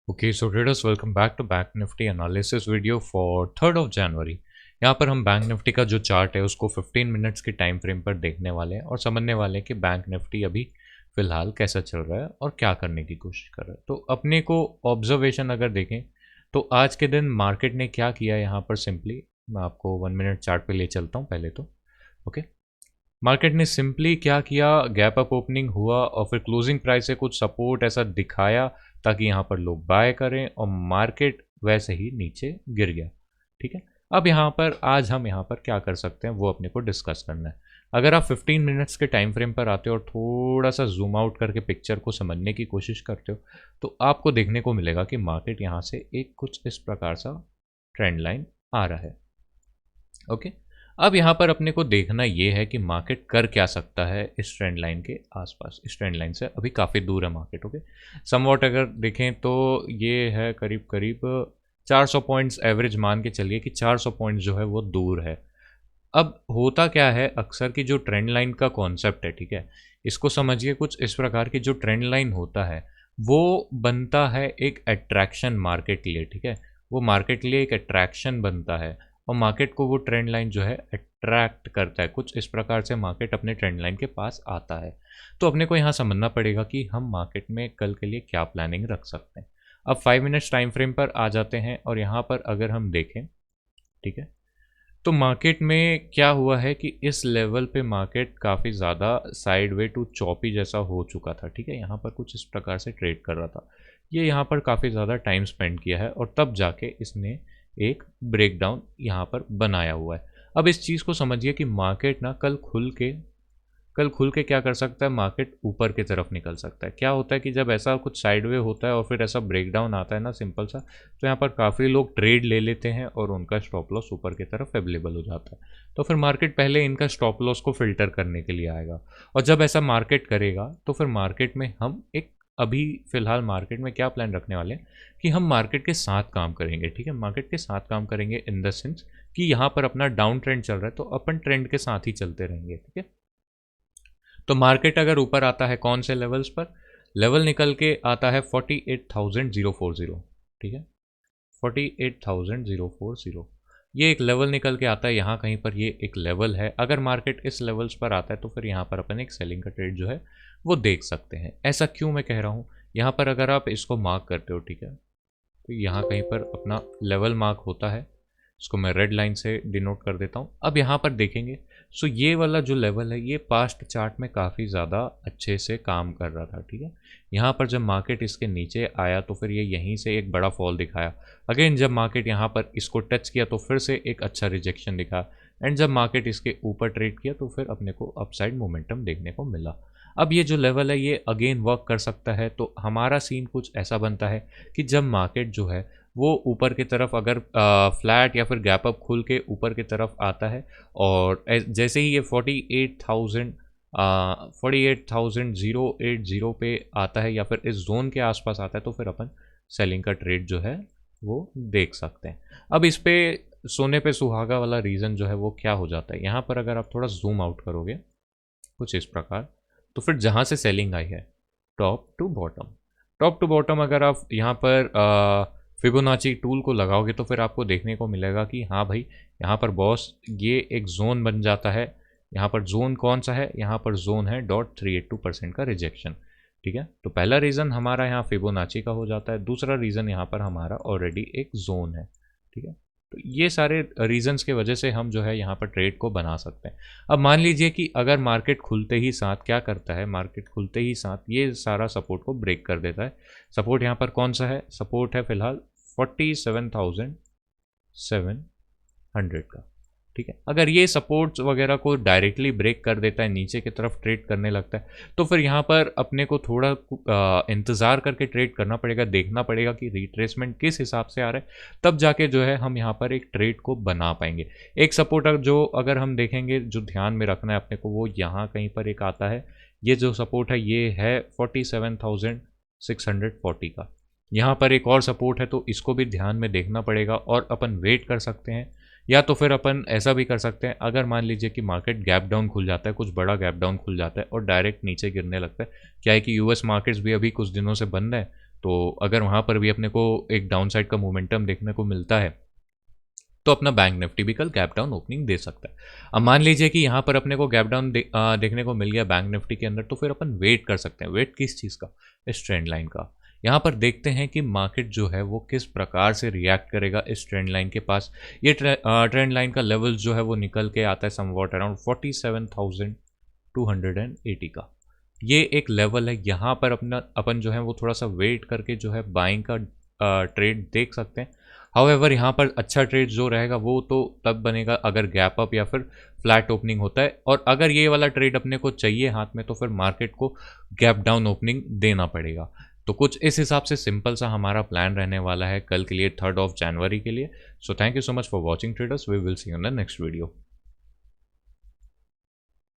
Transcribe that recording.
Okay so traders welcome back to bank nifty analysis video for 3rd of January. यहाँ पर हम bank Nifty का जो chart है उसको 15 मिनट्स की टाइम फ्रेम पर देखने वाले हैं और समझने वाले हैं कि बैंक निफ्टी अभी फिलहाल कैसा चल रहा है और क्या करने की कोशिश कर रहा है। तो अपने को ऑब्जर्वेशन अगर देखें तो आज के दिन मार्केट ने क्या किया यहाँ पर सिंपली मैं आपको 1 मिनट चार्ट पे ले चलता हूँ पहले तो। ओके, मार्केट ने सिंपली क्या किया, गैप अप ओपनिंग हुआ और फिर क्लोजिंग प्राइस से कुछ सपोर्ट ऐसा दिखाया ताकि यहाँ पर लोग बाय करें और मार्केट वैसे ही नीचे गिर गया। ठीक है, अब यहाँ पर आज हम यहाँ पर क्या कर सकते हैं वो अपने को डिस्कस करना है। अगर आप 15 मिनट्स के टाइम फ्रेम पर आते हो और थोड़ा सा जूम आउट करके पिक्चर को समझने की कोशिश करते हो तो आपको देखने को मिलेगा कि मार्केट यहाँ से एक कुछ इस प्रकार सा ट्रेंड लाइन आ रहा है। ओके, अब यहाँ पर अपने को देखना ये है कि मार्केट कर क्या सकता है इस ट्रेंड लाइन के आसपास। इस ट्रेंड लाइन से अभी काफ़ी दूर है मार्केट। ओके, समवॉट अगर देखें तो ये है करीब करीब 400 पॉइंट्स एवरेज मान के चलिए कि 400 पॉइंट्स जो है वो दूर है। अब होता क्या है अक्सर की जो ट्रेंड लाइन का कॉन्सेप्ट है, ठीक है, इसको समझिए कुछ इस प्रकार की। जो ट्रेंड लाइन होता है वो बनता है एक अट्रैक्शन मार्केट के लिए। ठीक है, वो मार्केट के लिए एक अट्रैक्शन बनता है और मार्केट को वो ट्रेंड लाइन जो है अट्रैक्ट करता है। कुछ इस प्रकार से मार्केट अपने ट्रेंड लाइन के पास आता है। तो अपने को यहाँ समझना पड़ेगा कि हम मार्केट में कल के लिए क्या प्लानिंग रख सकते हैं। अब 5 मिनट्स टाइम फ्रेम पर आ जाते हैं और यहाँ पर अगर हम देखें, ठीक है, तो मार्केट में क्या हुआ है कि इस लेवल पे मार्केट काफ़ी ज़्यादा साइडवे टू चॉपी जैसा हो चुका था। ठीक है, यहाँ पर कुछ इस प्रकार से ट्रेड कर रहा था। ये यहाँ पर काफ़ी ज़्यादा टाइम स्पेंड किया है और तब जाके इसने एक ब्रेकडाउन यहाँ पर बनाया हुआ है। अब इस चीज़ को समझिए कि मार्केट ना कल खुल के क्या कर सकता है, मार्केट ऊपर की तरफ निकल सकता है। क्या होता है कि जब ऐसा कुछ साइडवे होता है और फिर ऐसा ब्रेकडाउन आता है ना सिंपल सा, तो यहाँ पर काफ़ी लोग ट्रेड ले लेते हैं और उनका स्टॉप लॉस ऊपर की तरफ अवेलेबल हो जाता है। तो फिर मार्केट पहले इनका स्टॉप लॉस को फिल्टर करने के लिए आएगा और जब ऐसा मार्केट करेगा तो फिर मार्केट में हम एक अभी फिलहाल मार्केट में क्या प्लान रखने वाले हैं कि हम मार्केट के साथ काम करेंगे। ठीक है, मार्केट के साथ काम करेंगे इन द सेंस कि यहाँ पर अपना डाउन ट्रेंड चल रहा है तो अपन ट्रेंड के साथ ही चलते रहेंगे। ठीक है, तो मार्केट अगर ऊपर आता है कौन से लेवल्स पर, लेवल निकल के आता है 48,040। ठीक है, 48,040 ये एक लेवल निकल के आता है। यहाँ कहीं पर ये एक लेवल है। अगर मार्केट इस लेवल्स पर आता है तो फिर यहाँ पर अपन एक सेलिंग का ट्रेड जो है वो देख सकते हैं। ऐसा क्यों मैं कह रहा हूँ, यहाँ पर अगर आप इसको मार्क करते हो, ठीक है, तो यहाँ कहीं पर अपना लेवल मार्क होता है। इसको मैं रेड लाइन से डिनोट कर देता हूँ। अब यहाँ पर देखेंगे सो ये वाला जो लेवल है ये पास्ट चार्ट में काफ़ी ज़्यादा अच्छे से काम कर रहा था। ठीक है, यहाँ पर जब मार्केट इसके नीचे आया तो फिर ये यहीं से एक बड़ा फॉल दिखाया। अगेन जब मार्केट यहाँ पर इसको टच किया तो फिर से एक अच्छा रिजेक्शन दिखा एंड जब मार्केट इसके ऊपर ट्रेड किया तो फिर अपने को अपसाइड मोमेंटम देखने को मिला। अब ये जो लेवल है ये अगेन वर्क कर सकता है। तो हमारा सीन कुछ ऐसा बनता है कि जब मार्केट जो है वो ऊपर की तरफ अगर फ्लैट या फिर गैप अप खुल के ऊपर की तरफ आता है और जैसे ही ये 48,080 पे आता है या फिर इस जोन के आसपास आता है तो फिर अपन सेलिंग का ट्रेड जो है वो देख सकते हैं। अब इस पे सोने पे सुहागा वाला रीज़न जो है वो क्या हो जाता है, यहाँ पर अगर आप थोड़ा जूम आउट करोगे कुछ इस प्रकार तो फिर जहाँ से सेलिंग आई है top to bottom, top to bottom अगर आप यहाँ पर फिबोनाची टूल को लगाओगे तो फिर आपको देखने को मिलेगा कि हाँ भाई यहाँ पर बॉस ये एक जोन बन जाता है। यहाँ पर जोन कौन सा है, यहाँ पर जोन है .382% का रिजेक्शन। ठीक है, तो पहला रीज़न हमारा यहाँ फिबोनाची का हो जाता है, दूसरा रीज़न यहाँ पर हमारा ऑलरेडी एक जोन है। ठीक है, तो ये सारे रीजंस के वजह से हम जो है यहाँ पर ट्रेड को बना सकते हैं। अब मान लीजिए कि अगर मार्केट खुलते ही साथ क्या करता है, मार्केट खुलते ही साथ ये सारा सपोर्ट को ब्रेक कर देता है। सपोर्ट यहाँ पर कौन सा है, सपोर्ट है फिलहाल 47,700 का। ठीक है, अगर ये सपोर्ट्स वगैरह को डायरेक्टली ब्रेक कर देता है, नीचे की तरफ ट्रेड करने लगता है तो फिर यहाँ पर अपने को थोड़ा इंतज़ार करके ट्रेड करना पड़ेगा, देखना पड़ेगा कि रिट्रेसमेंट किस हिसाब से आ रहा है, तब जाके जो है हम यहाँ पर एक ट्रेड को बना पाएंगे। एक सपोर्ट जो अगर हम देखेंगे जो ध्यान में रखना है अपने को वो यहाँ कहीं पर एक आता है। ये जो सपोर्ट है ये है 47,640 का। यहाँ पर एक और सपोर्ट है तो इसको भी ध्यान में देखना पड़ेगा और अपन वेट कर सकते हैं या तो फिर अपन ऐसा भी कर सकते हैं, अगर मान लीजिए कि मार्केट गैप डाउन खुल जाता है, कुछ बड़ा गैप डाउन खुल जाता है और डायरेक्ट नीचे गिरने लगता है। क्या है कि यूएस मार्केट्स भी अभी कुछ दिनों से बंद है तो अगर वहाँ पर भी अपने को एक डाउन साइड का मोमेंटम देखने को मिलता है तो अपना बैंक निफ्टी भी कल गैप डाउन ओपनिंग दे सकता है। अब मान लीजिए कि यहाँ पर अपने को गैप डाउन देखने को मिल गया बैंक निफ्टी के अंदर, तो फिर अपन वेट कर सकते हैं। वेट किस चीज़ का? इस ट्रेंड लाइन का। यहाँ पर देखते हैं कि मार्केट जो है वो किस प्रकार से रिएक्ट करेगा इस ट्रेंड लाइन के पास। ये ट्रेंड लाइन का लेवल जो है वो निकल के आता है समवॉट अराउंड 47,280 का। ये एक लेवल है, यहाँ पर अपन जो है वो थोड़ा सा वेट करके जो है बाइंग का ट्रेड देख सकते हैं। हाउएवर यहाँ पर अच्छा ट्रेड जो रहेगा वो तो तब बनेगा अगर गैप अप या फिर फ्लैट ओपनिंग होता है, और अगर ये वाला ट्रेड अपने को चाहिए हाथ में तो फिर मार्केट को गैप डाउन ओपनिंग देना पड़ेगा। तो कुछ इस हिसाब से सिंपल सा हमारा प्लान रहने वाला है कल के लिए 3rd ऑफ जनवरी के लिए। So thank you so much for watching traders, we will see you in the next video.